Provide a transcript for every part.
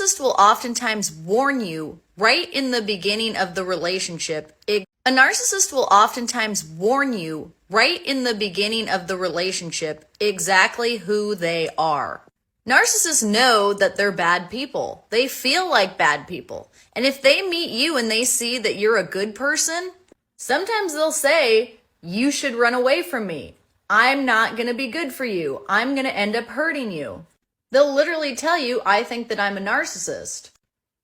narcissist will oftentimes warn you right in the beginning of the relationship. A narcissist will oftentimes warn you right in the beginning of the relationship exactly who they are. Narcissists know that they're bad people. They feel like bad people. And if they meet you and they see that you're a good person, sometimes they'll say, you should run away from me. I'm not going to be good for you. I'm going to end up hurting you. They'll literally tell you, I think that I'm a narcissist.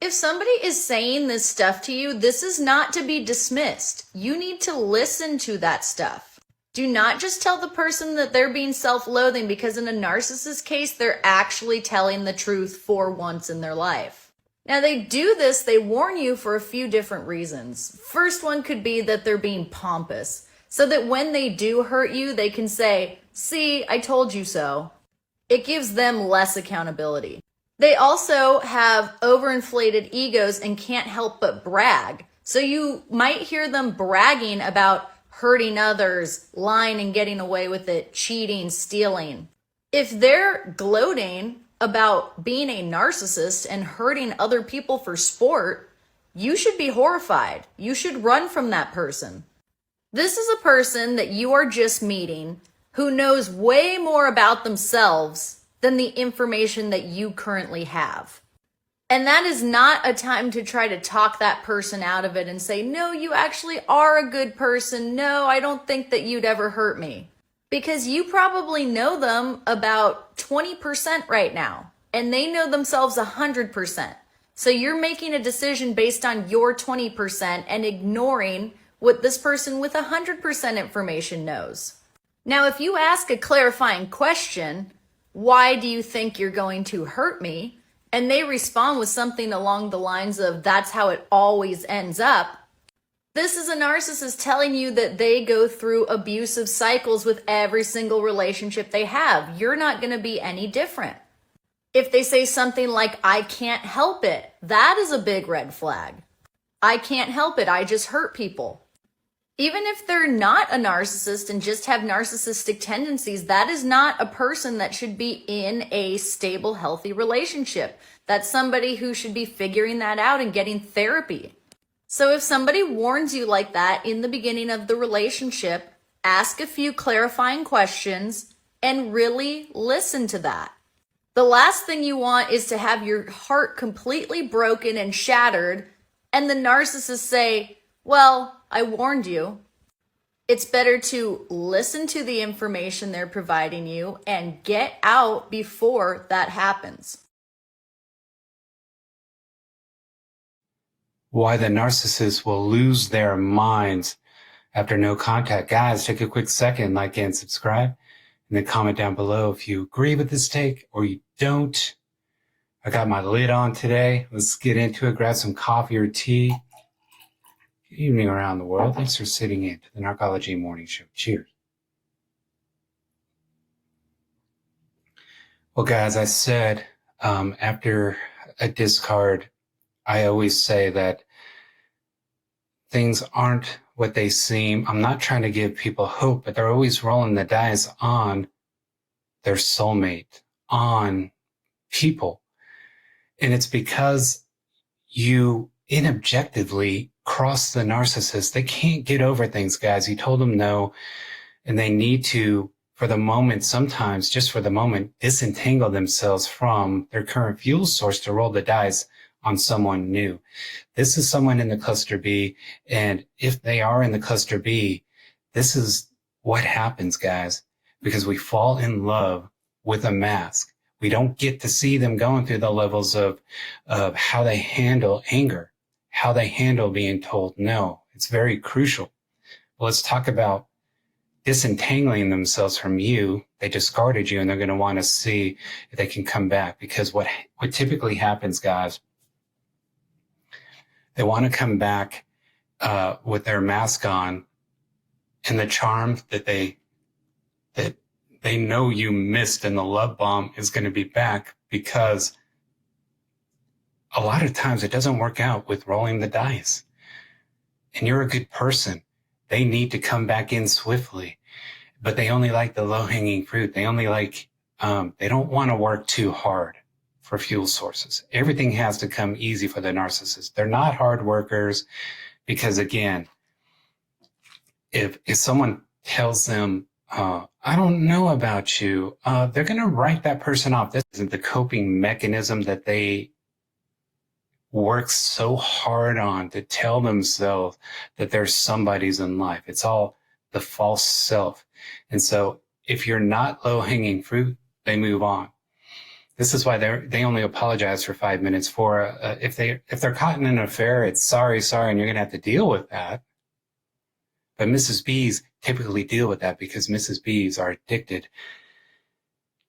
If somebody is saying this stuff to you, this is not to be dismissed. You need to listen to that stuff. Do not just tell the person that they're being self-loathing, because in a narcissist case, they're actually telling the truth for once in their life. Now, they do this, they warn you for a few different reasons. First one could be that they're being pompous, so that when they do hurt you, they can say, see, I told you so. It gives them less accountability. They also have overinflated egos and can't help but brag. So you might hear them bragging about hurting others, lying and getting away with it, cheating, stealing. If they're gloating about being a narcissist and hurting other people for sport, you should be horrified. You should run from that person. This is a person that you are just meeting who knows way more about themselves than the information that you currently have. And that is not a time to try to talk that person out of it and say, no, you actually are a good person. No, I don't think that you'd ever hurt me. Because you probably know them about 20% right now, and they know themselves 100%. So you're making a decision based on your 20% and ignoring what this person with 100% information knows. Now, if you ask a clarifying question, why do you think you're going to hurt me? And they respond with something along the lines of, that's how it always ends up. This is a narcissist telling you that they go through abusive cycles with every single relationship they have. You're not going to be any different. If they say something like, I can't help it, that is a big red flag. I can't help it, I just hurt people. Even if they're not a narcissist and just have narcissistic tendencies, that is not a person that should be in a stable, healthy relationship. That's somebody who should be figuring that out and getting therapy. So if somebody warns you like that in the beginning of the relationship, ask a few clarifying questions and really listen to that. The last thing you want is to have your heart completely broken and shattered, and the narcissist say, well, I warned you. It's better to listen to the information they're providing you and get out before that happens. Why the narcissist will lose their minds after no contact. Guys, take a quick second, like and subscribe, and then comment down below if you agree with this take or you don't. I got my lid on today. Let's get into it. Grab some coffee or tea. Good evening around the world. Thanks for sitting in to the Narcology Morning Show. Cheers. Well, guys, I said after a discard, I always say that things aren't what they seem. I'm not trying to give people hope, but they're always rolling the dice on their soulmate, on people. And it's because you inobjectively cross the narcissist. They can't get over things, guys. You told them no, and they need to, for the moment, sometimes just for the moment, disentangle themselves from their current fuel source to roll the dice on someone new. This is someone in the cluster B, and if they are in the cluster B, this is what happens, guys, because we fall in love with a mask. We don't get to see them going through the levels of how they handle anger, how they handle being told no. It's very crucial. Well, let's talk about disentangling themselves from you. They discarded you, and they're going to want to see if they can come back, because what typically happens, guys, they want to come back with their mask on, and the charm that they know you missed, and the love bomb is going to be back, because a lot of times it doesn't work out with rolling the dice. And you're a good person. They need to come back in swiftly, but they only like the low-hanging fruit. They only like, they don't want to work too hard. for fuel sources. Everything has to come easy for the narcissist. They're not hard workers because, again, if someone tells them, I don't know about you, they're going to write that person off. This isn't the coping mechanism that they work so hard on to tell themselves that there's somebody's in life. It's all the false self. And so if you're not low-hanging fruit, they move on. This is why they only apologize for 5 minutes. For if they're caught in an affair, it's sorry, and you're going to have to deal with that. But Mrs. B's typically deal with that because Mrs. B's are addicted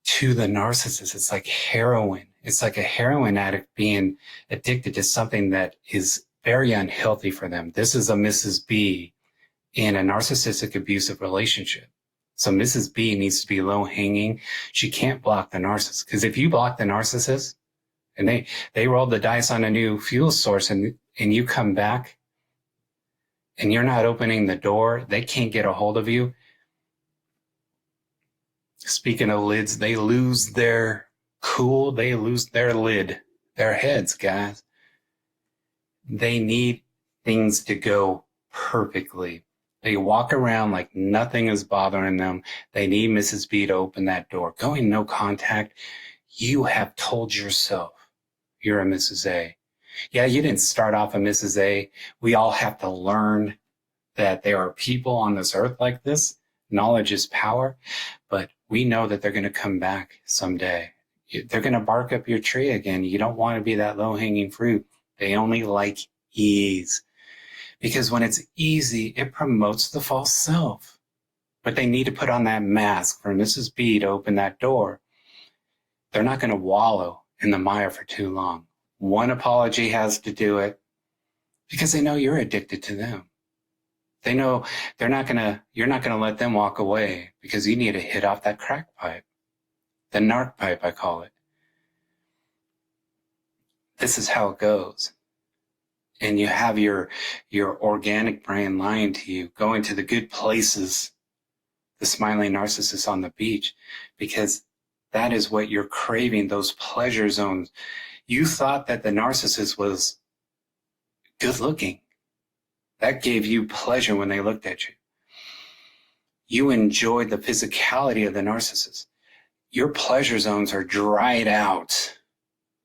to the narcissist. It's like heroin. It's like a heroin addict being addicted to something that is very unhealthy for them. This is a Mrs. B in a narcissistic abusive relationship. So Mrs. B needs to be low hanging. She can't block the narcissist, because if you block the narcissist and they roll the dice on a new fuel source and you come back and you're not opening the door, they can't get a hold of you. Speaking of lids, they lose their cool, they lose their lid, their heads, guys. They need things to go perfectly. They walk around like nothing is bothering them. They need Mrs. B to open that door. Going no contact, you have told yourself you're a Mrs. A. Yeah, you didn't start off a Mrs. A. We all have to learn that there are people on this earth like this. Knowledge is power, but we know that they're going to come back someday. They're going to bark up your tree again. You don't want to be that low-hanging fruit. They only like ease. Because when it's easy, it promotes the false self. But they need to put on that mask for Mrs. B to open that door. They're not going to wallow in the mire for too long. One apology has to do it because they know you're addicted to them. They know you're not going to let them walk away because you need to hit off that crack pipe. The NARC pipe, I call it. This is how it goes. And you have your organic brain lying to you, going to the good places, the smiling narcissist on the beach, because that is what you're craving, those pleasure zones. You thought that the narcissist was good looking. That gave you pleasure when they looked at you. You enjoyed the physicality of the narcissist. Your pleasure zones are dried out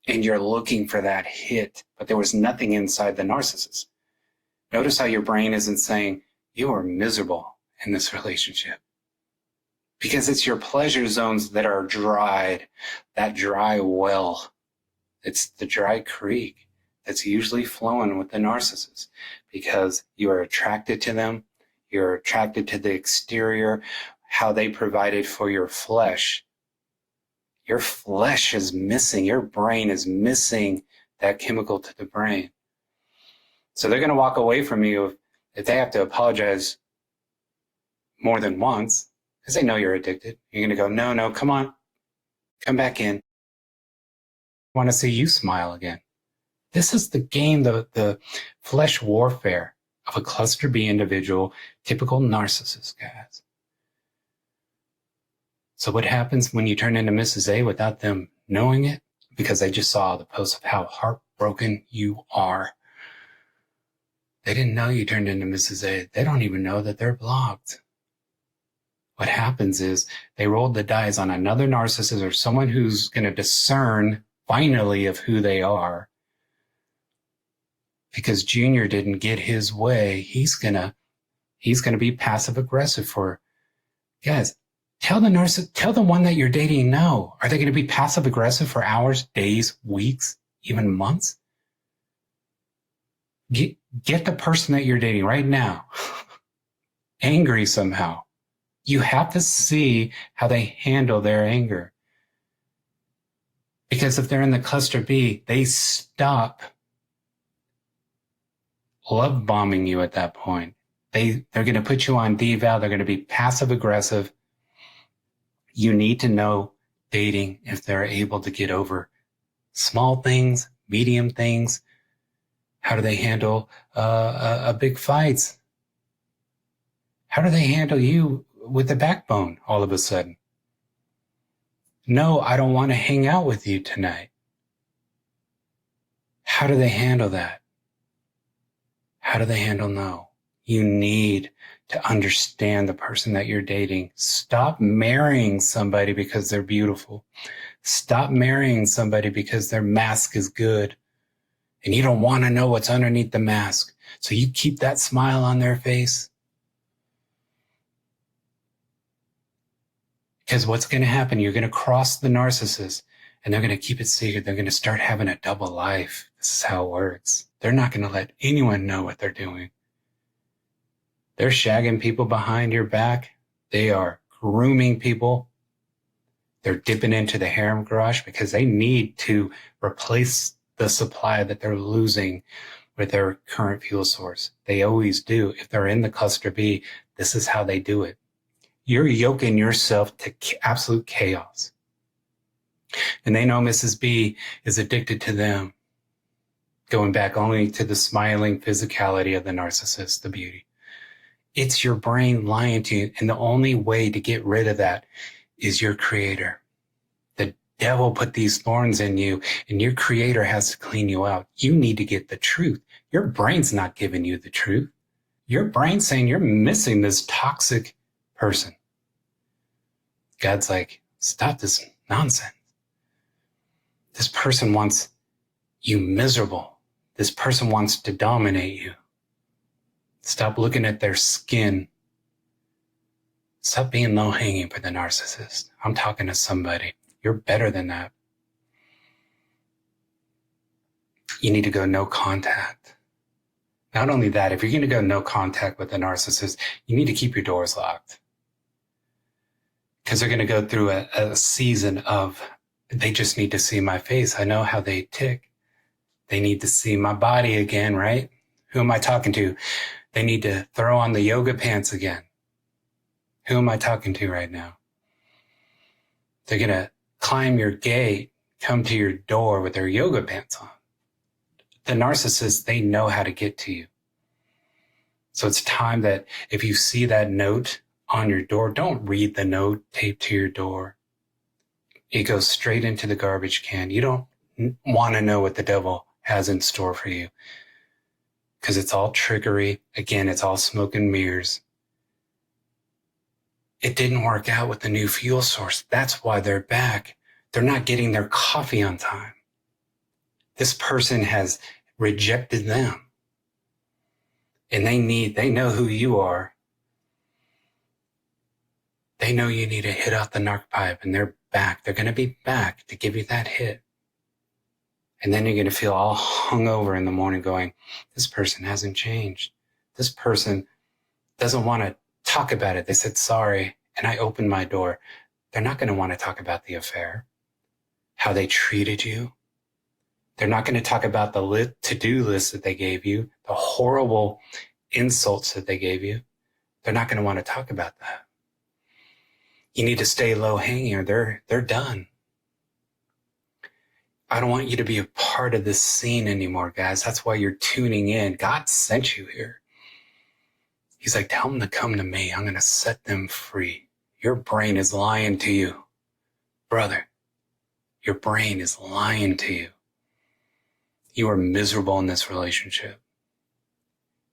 and you're looking for that hit, but there was nothing inside the narcissist. Notice how your brain isn't saying, you are miserable in this relationship. Because it's your pleasure zones that are dried, that dry well. It's the dry creek that's usually flowing with the narcissist because you are attracted to them. You're attracted to the exterior, how they provided for your flesh. Your flesh is missing. Your brain is missing that chemical to the brain. So they're going to walk away from you if they have to apologize more than once because they know you're addicted. You're going to go, no, come on, come back in. I want to see you smile again. This is the game, the flesh warfare of a cluster B individual, typical narcissist, guys. So what happens when you turn into Mrs. A without them knowing it? Because they just saw the post of how heartbroken you are. They didn't know you turned into Mrs. A. They don't even know that they're blocked. What happens is they rolled the dice on another narcissist or someone who's going to discern finally of who they are. Because Junior didn't get his way, he's gonna be passive aggressive for guys. Tell the one that you're dating no. Are they going to be passive aggressive for hours, days, weeks, even months? Get the person that you're dating right now angry somehow. You have to see how they handle their anger. Because if they're in the cluster B, they stop love bombing you at that point. They're going to put you on deval. They're going to be passive aggressive. You need to know dating if they're able to get over small things, medium things. How do they handle big fights? How do they handle you with the backbone all of a sudden? No, I don't want to hang out with you tonight. How do they handle that? How do they handle no? You need to understand the person that you're dating. Stop marrying somebody because they're beautiful. Stop marrying somebody because their mask is good and you don't want to know what's underneath the mask. So you keep that smile on their face. Because what's going to happen, you're going to cross the narcissist and they're going to keep it secret. They're going to start having a double life. This is how it works. They're not going to let anyone know what they're doing. They're shagging people behind your back. They are grooming people. They're dipping into the harem garage because they need to replace the supply that they're losing with their current fuel source. They always do. If they're in the cluster B, this is how they do it. You're yoking yourself to absolute chaos. And they know Mrs. B is addicted to them, going back only to the smiling physicality of the narcissist, the beauty. It's your brain lying to you. And the only way to get rid of that is your creator. The devil put these thorns in you and your creator has to clean you out. You need to get the truth. Your brain's not giving you the truth. Your brain's saying you're missing this toxic person. God's like, stop this nonsense. This person wants you miserable. This person wants to dominate you. Stop looking at their skin. Stop being low hanging for the narcissist. I'm talking to somebody. You're better than that. You need to go no contact. Not only that, if you're going to go no contact with the narcissist, you need to keep your doors locked. Because they're going to go through a season of, they just need to see my face. I know how they tick. They need to see my body again, right? Who am I talking to? They need to throw on the yoga pants again. Who am I talking to right now? They're going to climb your gate, come to your door with their yoga pants on. The narcissists, they know how to get to you. So it's time that if you see that note on your door, don't read the note taped to your door. It goes straight into the garbage can. You don't want to know what the devil has in store for you because it's all trickery. Again, it's all smoke and mirrors. It didn't work out with the new fuel source. That's why they're back. They're not getting their coffee on time. This person has rejected them. And they know who you are. They know you need to hit out the narc pipe and they're back. They're going to be back to give you that hit. And then you're going to feel all hungover in the morning going, this person hasn't changed. This person doesn't want to talk about it. They said sorry and I opened my door. They're not going to want to talk about the affair, how they treated you. They're not going to talk about the to-do list that they gave you, the horrible insults that they gave you. They're not going to want to talk about that. You need to stay low hanging or they're done. I don't want you to be a part of this scene anymore, guys. That's why you're tuning in. God sent you here. He's like, tell them to come to me. I'm going to set them free. Your brain is lying to you. Brother, your brain is lying to you. You are miserable in this relationship.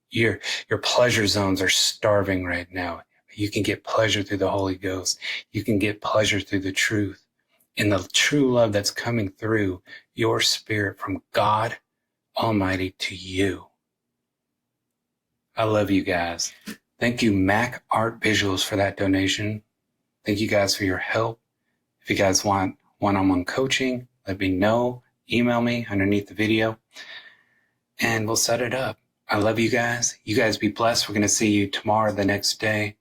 Your pleasure zones are starving right now. You can get pleasure through the Holy Ghost. You can get pleasure through the truth. And the true love that's coming through your spirit from God Almighty to you. I love you guys. Thank you, Mac Art Visuals, for that donation. Thank you guys for your help. If you guys want one-on-one coaching, let me know. Email me underneath the video and we'll set it up. I love you guys. You guys be blessed. We're going to see you tomorrow, the next day.